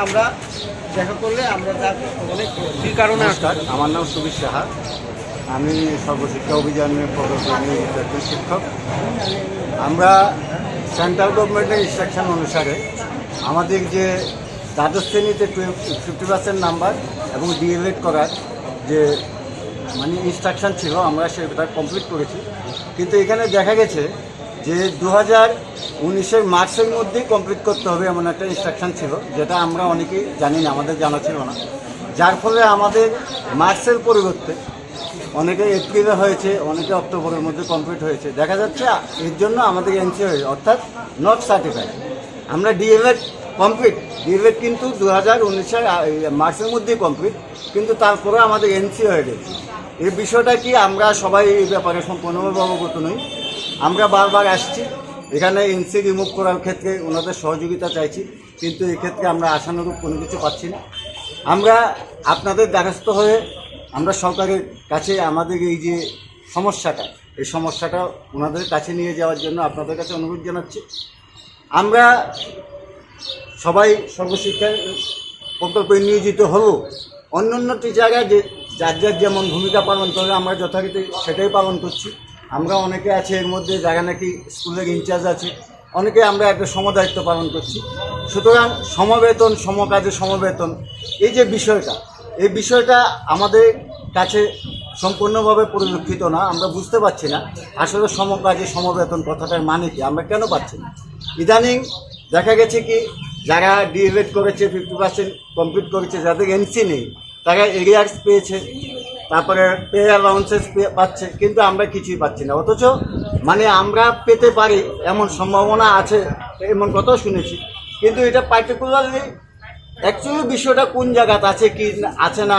আমরা দেখা করলে আমরা অনেক কি কারণে আসতাম। আমার নাম সুবীর সাহা, আমি সর্বশিক্ষা অভিযানের প্রকল্প নিয়োজিত একজন শিক্ষক। আমরা সেন্ট্রাল গভর্নমেন্টের ইনস্ট্রাকশন অনুসারে আমাদের যে দ্বাদশ শ্রেণীতে 50% নাম্বার এবং ডিএলএড করার যে ইনস্ট্রাকশন ছিল, আমরা সেটা কমপ্লিট করেছি। কিন্তু এখানে দেখা গেছে যে 2019 মার্চের মধ্যেই কমপ্লিট করতে হবে এমন একটা ইনস্ট্রাকশন ছিল, যেটা আমরা অনেকেই জানি না, আমাদের জানা ছিল না। যার ফলে আমাদের মার্চের পরিবর্তে অনেকে এপ্রিলে হয়েছে, অনেকে অক্টোবরের মধ্যে কমপ্লিট হয়েছে। দেখা যাচ্ছে এর জন্য আমাদের এনসি হয়েছে, অর্থাৎ নট সার্টিফাইড। আমরা ডিএলএড কমপ্লিট, ডিএলএড কিন্তু 2019 মার্চের মধ্যেই কমপ্লিট, কিন্তু তারপরে আমাদের এনসি হয়ে গেছে। এই বিষয়টা কি আমরা সবাই এই ব্যাপারে সম্পূর্ণভাবে অবগত নই। আমরা বারবার আসছি এখানে এনসি রিমুভ করার ক্ষেত্রে ওনাদের সহযোগিতা চাইছি, কিন্তু এক্ষেত্রে আমরা আশানুরূপ কোনো কিছু পাচ্ছি না। আমরা আপনাদের দ্বারস্থ হয়ে আমরা সরকারের কাছে আমাদের এই যে সমস্যাটা, এই সমস্যাটা ওনাদের কাছে নিয়ে যাওয়ার জন্য আপনাদের কাছে অনুরোধ জানাচ্ছি। আমরা সবাই সর্বশিক্ষার প্রকল্পে নিয়োজিত হব, অন্য জায়গায় যে যার যেমন ভূমিকা পালন করে আমরা যথারীতি সেটাই পালন করছি। আমরা অনেকে আছে এর মধ্যে যারা নাকি স্কুলের ইনচার্জ আছে, অনেকে আমরা একটা সমদায়িত্ব পালন করছি। সুতরাং সমবেতন, সমকাজে সমবেতন, এই যে বিষয়টা, এই বিষয়টা আমাদের কাছে সম্পূর্ণভাবে পরিলক্ষিত না। আমরা বুঝতে পারছি না আসলে সমকাজে সমবেতন কথাটার মানে কি, আমরা কেন পাচ্ছি না। ইদানিং দেখা গেছে কি, যারা ডিএলএড করেছে 50% কমপ্লিট করেছে, যাদের এনসি নেই তারা এরিয়ার্স পেয়েছে, তারপরে পে অ্যালাউন্সেস পাচ্ছে, কিন্তু আমরা কিছুই পাচ্ছি না। অথচ আমরা পেতে পারি এমন সম্ভাবনা আছে, এমন কথাও শুনেছি, কিন্তু এটা পার্টিকুলারলি অ্যাকচুয়ালি বিষয়টা কোন জায়গাতে আছে কি আছে না